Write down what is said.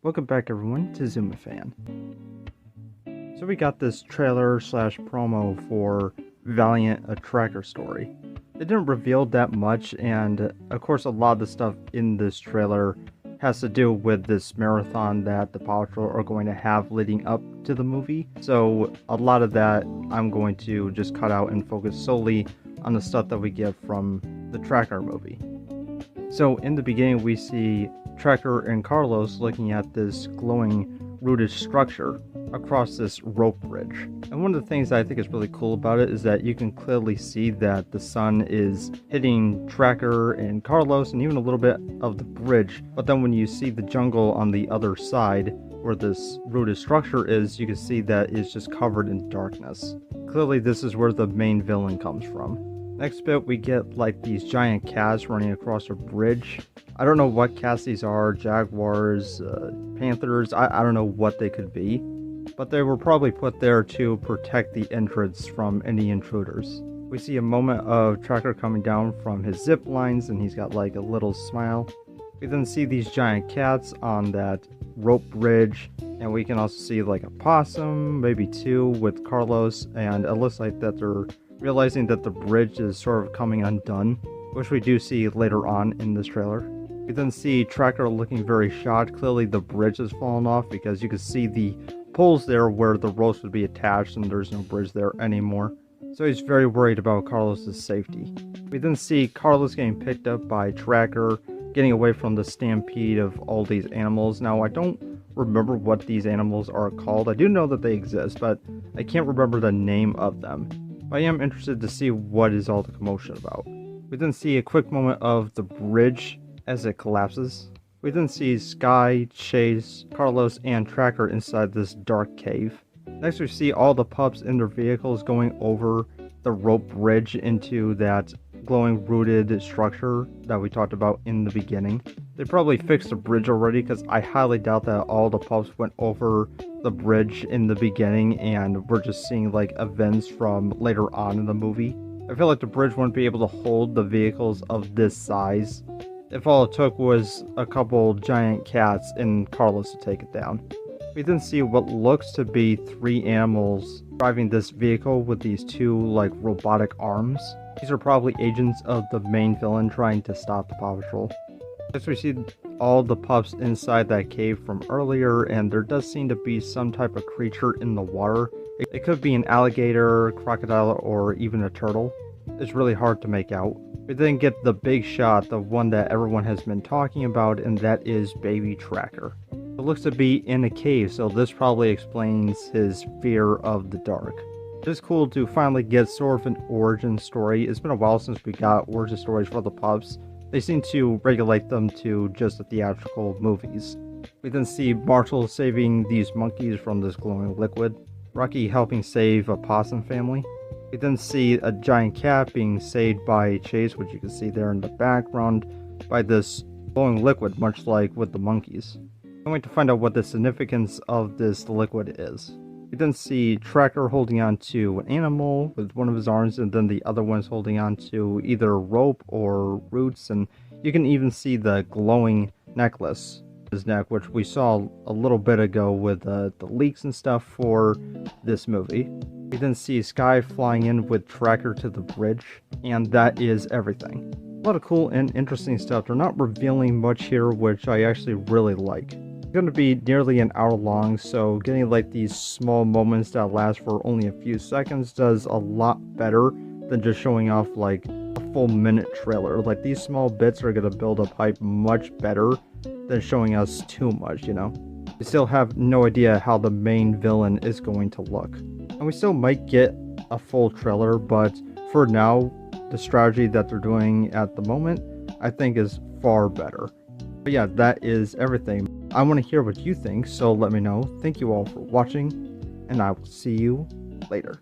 Welcome back everyone to ZumaFan. So we got this trailer slash promo for Valiant, a tracker story. They didn't reveal that much, and of course a lot of the stuff in this trailer has to do with this marathon that the Paw Patrol are going to have leading up to the movie. So a lot of that I'm going to just cut out and focus solely on the stuff that we get from the Tracker movie. So in the beginning we see Tracker and Carlos looking at this glowing rooted structure across this rope bridge. And one of the things that I think is really cool about it is that you can clearly see that the sun is hitting Tracker and Carlos and even a little bit of the bridge. But then when you see the jungle on the other side where this rooted structure is, you can see that it's just covered in darkness. Clearly this is where the main villain comes from. Next bit, we get like these giant cats running across a bridge. I don't know what cats these are, jaguars, panthers, I don't know what they could be. But they were probably put there to protect the entrance from any intruders. We see a moment of Tracker coming down from his zip lines and he's got like a little smile. We then see these giant cats on that rope bridge, and we can also see like a possum, maybe two with Carlos, and it looks like that they're realizing that the bridge is sort of coming undone, which we do see later on in this trailer. We then see Tracker looking very shocked. Clearly the bridge has fallen off because you can see the poles there where the ropes would be attached and there's no bridge there anymore. So he's very worried about Carlos's safety. We then see Carlos getting picked up by Tracker, getting away from the stampede of all these animals. Now I don't remember what these animals are called. I do know that they exist, but I can't remember the name of them. But I am interested to see what is all the commotion about. We then see a quick moment of the bridge as it collapses. We then see Sky, Chase, Carlos, and Tracker inside this dark cave. Next we see all the pups in their vehicles going over the rope bridge into that glowing rooted structure that we talked about in the beginning. They probably fixed the bridge already because I highly doubt that all the pups went over the bridge in the beginning and we're just seeing like events from later on in the movie. I feel like the bridge wouldn't be able to hold the vehicles of this size if all it took was a couple giant cats and Carlos to take it down. We then see what looks to be three animals driving this vehicle with these two like robotic arms. These are probably agents of the main villain trying to stop the Paw Patrol. Next we see all the pups inside that cave from earlier, and there does seem to be some type of creature in the water. It could be an alligator, crocodile, or even a turtle. It's really hard to make out. We then get the big shot, the one that everyone has been talking about, and that is Baby Tracker. It looks to be in a cave, so this probably explains his fear of the dark. It's cool to finally get sort of an origin story. It's been a while since we got origin stories for the pups. They seem to regulate them to just the theatrical movies. We then see Marshall saving these monkeys from this glowing liquid. Rocky helping save a possum family. We then see a giant cat being saved by Chase, which you can see there in the background, by this glowing liquid, much like with the monkeys. I'm going to find out what the significance of this liquid is. We then see Tracker holding on to an animal with one of his arms, and then the other one's holding on to either rope or roots, and you can even see the glowing necklace on his neck, which we saw a little bit ago with the leaks and stuff for this movie. We then see Sky flying in with Tracker to the bridge, and that is everything. A lot of cool and interesting stuff. They're not revealing much here, which I actually really like. It's going to be nearly an hour long, so getting like these small moments that last for only a few seconds does a lot better than just showing off like a full minute trailer. Like these small bits are going to build up hype much better than showing us too much, you know? We still have no idea how the main villain is going to look. And we still might get a full trailer, but for now, the strategy that they're doing at the moment, I think is far better. But yeah, that is everything. I want to hear what you think, so let me know. Thank you all for watching, and I will see you later.